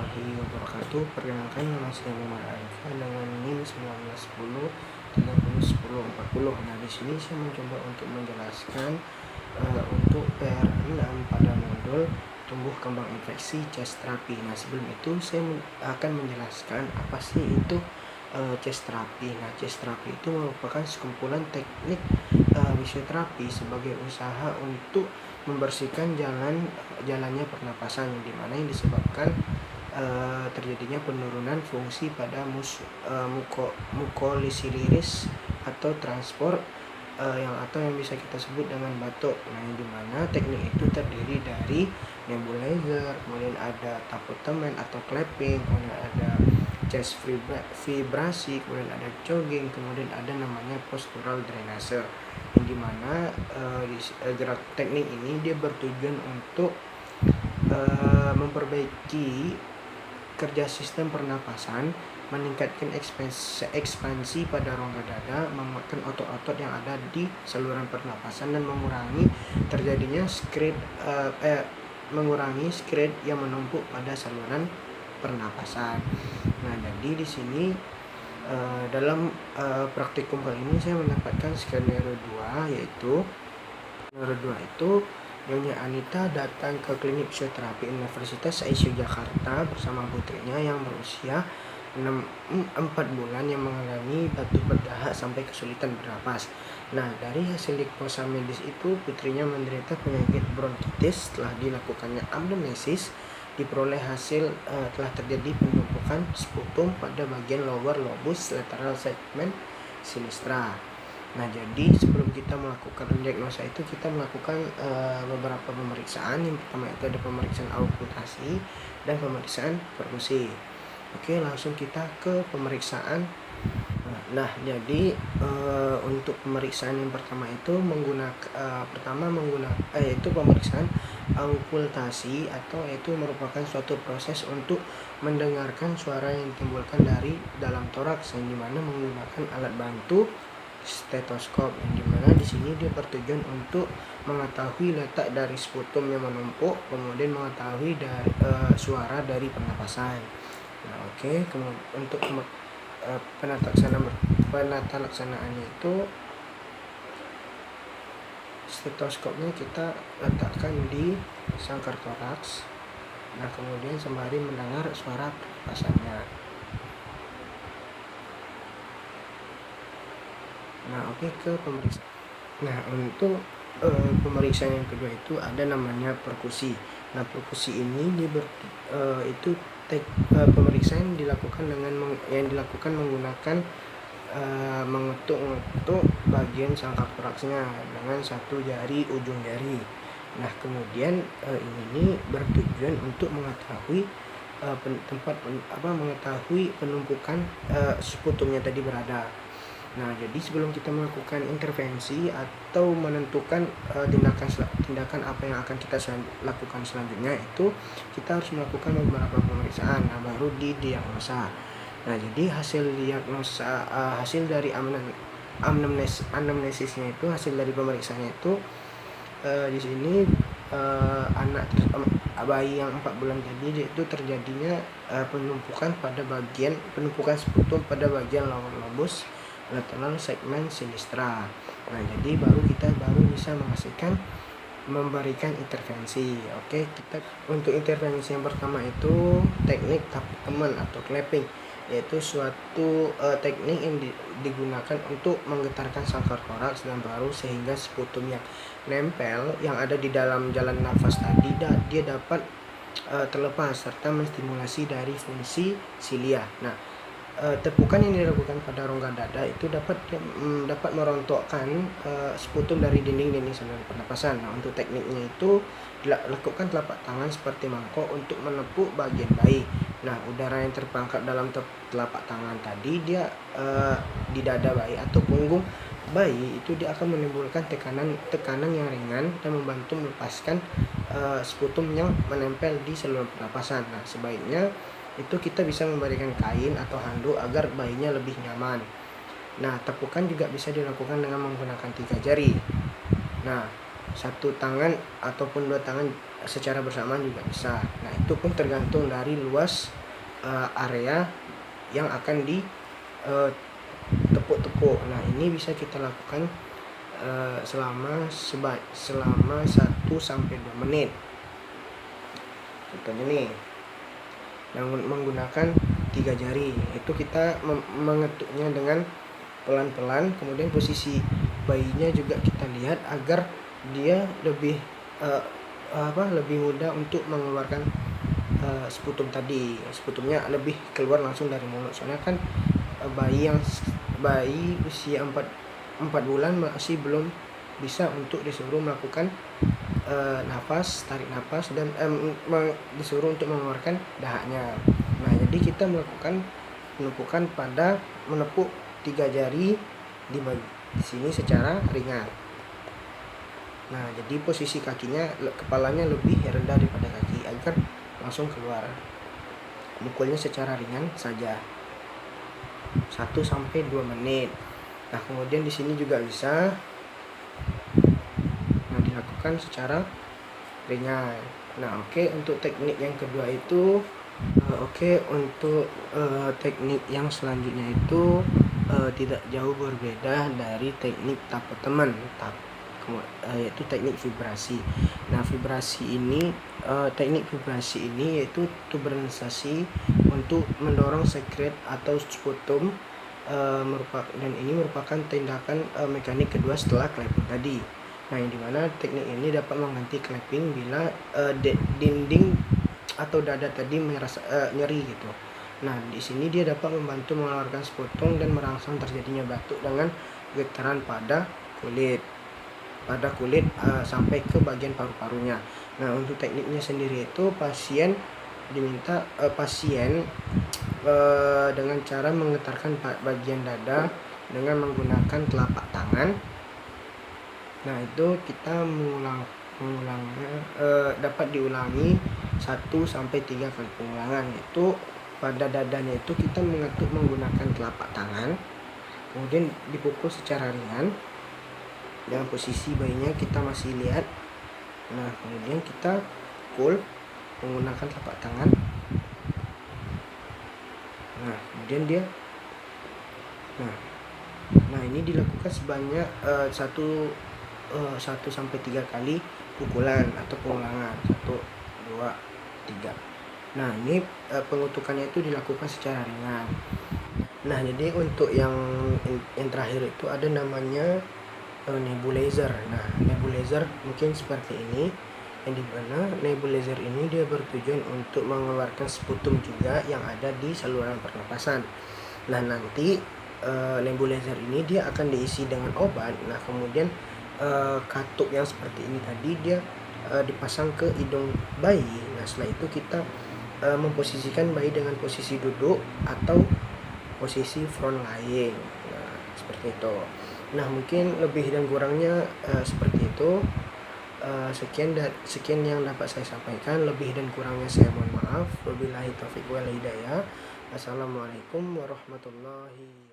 warahmatullahi wabarakatuh. Perkenalkan, nama saya Muhammad Arifah dengan NIM 1910 30 10 40. Nah, di sini saya mencoba untuk menjelaskan untuk PR6 pada modul tumbuh kembang infeksi chest therapy. Nah, sebelum itu saya akan menjelaskan apa sih itu chest therapy. Nah, chest therapy itu merupakan sekumpulan teknik fisioterapi sebagai usaha untuk membersihkan jalannya pernapasan, dimana yang disebabkan terjadinya penurunan fungsi pada mukolisiliris atau transport yang bisa kita sebut dengan batuk. Nah, yang dimana teknik itu terdiri dari nebulizer, kemudian ada tapotemen atau clapping, kemudian ada chest vibrasi, kemudian ada jogging, kemudian ada namanya postural drainase, yang dimana gerak teknik ini dia bertujuan untuk memperbaiki kerja sistem pernapasan, meningkatkan ekspansi pada rongga dada, menguatkan otot-otot yang ada di saluran pernapasan, dan mengurangi terjadinya skred yang menumpuk pada saluran pernapasan. Nah, jadi di sini dalam praktikum kali ini saya mendapatkan skenario 2, yaitu skenario 2 itu Nyonya Anita datang ke klinik fisioterapi Universitas Aisyah Jakarta bersama putrinya yang berusia 4 bulan yang mengalami batuk berdahak sampai kesulitan bernapas. Nah, dari hasil diagnosa medis itu putrinya menderita penyakit bronkitis. Setelah dilakukannya amnesis, diperoleh hasil telah terjadi penumpukan sputum pada bagian lower lobus lateral segmen sinistra. Nah, jadi sebelum kita melakukan diagnosa itu kita melakukan beberapa pemeriksaan. Yang pertama itu ada pemeriksaan auskultasi dan pemeriksaan perkusi. Oke, langsung kita ke pemeriksaan. Nah, jadi untuk pemeriksaan yang pertama itu yaitu pemeriksaan auskultasi, atau yaitu merupakan suatu proses untuk mendengarkan suara yang ditimbulkan dari dalam toraks, yang dimana menggunakan alat bantu stetoskop, yang dimana di sini dia bertujuan untuk mengetahui letak dari sputum yang menumpuk, kemudian mengetahui dari suara dari pernapasan. Nah, oke. Untuk penata laksanaannya itu stetoskopnya kita letakkan di sangkar toraks. Nah, kemudian sembari mendengar suara pernapasannya. Nah, oke, ke pemeriksaan. Nah, untuk pemeriksaan yang kedua itu ada namanya perkusi. Nah, perkusi ini pemeriksaan yang dilakukan menggunakan mengetuk bagian sangkar toraksnya dengan satu jari, ujung jari. Nah, kemudian ini bertujuan untuk mengetahui mengetahui penumpukan sputumnya tadi berada. Nah, jadi sebelum kita melakukan intervensi atau menentukan tindakan apa yang akan kita lakukan selanjutnya, itu kita harus melakukan beberapa pemeriksaan. Nah, baru didiagnosa. Nah, jadi hasil dari anamnesisnya itu, hasil dari pemeriksaannya itu di sini bayi yang 4 bulan tadi itu terjadinya penumpukan sputum pada bagian lower lobus lateral segmen sinistra. Nah, jadi kita baru bisa memberikan intervensi. Oke, kita untuk intervensi yang pertama itu teknik tapotemen atau clapping, yaitu suatu teknik yang digunakan untuk menggetarkan sangkar toraks dan paru sehingga sputum yang nempel yang ada di dalam jalan nafas tadi dia dapat terlepas serta menstimulasi dari fungsi silia. Nah, tepukan yang dilakukan pada rongga dada itu dapat merontokkan sputum dari dinding saluran pernapasan. Nah, untuk tekniknya itu dilakukan telapak tangan seperti mangkok untuk menepuk bagian bayi. Nah, udara yang terperangkap dalam telapak tangan tadi dia di dada bayi atau punggung bayi itu dia akan menimbulkan tekanan yang ringan dan membantu melepaskan sputum yang menempel di saluran pernapasan. Nah, sebaiknya itu kita bisa memberikan kain atau handuk agar bayinya lebih nyaman. Nah, tepukan juga bisa dilakukan dengan menggunakan 3 jari. Nah, satu tangan ataupun dua tangan secara bersamaan juga bisa. Nah itu pun tergantung dari luas area yang akan di tepuk-tepuk. Nah ini bisa kita lakukan selama 1 sampai 2 menit. Contohnya nih, yang menggunakan 3 jari, itu kita mengetuknya dengan pelan-pelan. Kemudian posisi bayinya juga kita lihat agar dia lebih lebih mudah untuk mengeluarkan sputum tadi. Sputumnya lebih keluar langsung dari mulut. Soalnya kan bayi usia 4 bulan masih belum bisa untuk disuruh melakukan tarik nafas dan disuruh untuk mengeluarkan dahaknya. Nah jadi kita melakukan penumpukan pada menepuk 3 jari di sini secara ringan. Nah jadi posisi kakinya, kepalanya lebih rendah daripada kaki agar langsung keluar. Mukulnya secara ringan saja 1 sampai 2 menit. Nah kemudian di sini juga bisa dilakukan secara ringan. Nah untuk teknik yang kedua itu untuk teknik yang selanjutnya itu tidak jauh berbeda dari teknik tapak teman, yaitu teknik vibrasi. Nah teknik vibrasi ini yaitu tubernisasi untuk mendorong sekret atau sputum, dan ini merupakan tindakan mekanik kedua setelah clapping tadi. Nah yang dimana teknik ini dapat mengganti clapping bila dinding atau dada tadi nyeri gitu. Nah di sini dia dapat membantu mengeluarkan sputum dan merangsang terjadinya batuk dengan getaran pada kulit sampai ke bagian paru-parunya. Nah untuk tekniknya sendiri itu pasien diminta dengan cara menggetarkan bagian dada dengan menggunakan telapak tangan. Nah itu kita mengulangnya dapat diulangi 1 sampai 3 kali pengulangan. Itu pada dadanya itu kita mengetuk menggunakan telapak tangan, kemudian dipukul secara ringan dengan posisi bayinya kita masih lihat. Nah kemudian kita pukul menggunakan telapak tangan. Nah kemudian dia nah ini dilakukan sebanyak 1 sampai 3 kali pukulan atau pengulangan 1, 2, 3. Nah ini pengutukannya itu dilakukan secara ringan. Nah jadi untuk yang terakhir itu ada namanya nebulizer. Nah nebulizer mungkin seperti ini, yang dimana nebulizer ini dia bertujuan untuk mengeluarkan sputum juga yang ada di saluran pernapasan. Nah nanti nebulizer ini dia akan diisi dengan obat. Nah kemudian katup yang seperti ini tadi dia dipasang ke hidung bayi. Nah setelah itu kita memposisikan bayi dengan posisi duduk atau posisi front lying. Nah seperti itu. Nah mungkin lebih dan kurangnya seperti itu. Sekian yang dapat saya sampaikan. Lebih dan kurangnya saya mohon maaf. Wabillahi taufiq wal hidayah. Assalamualaikum warahmatullahi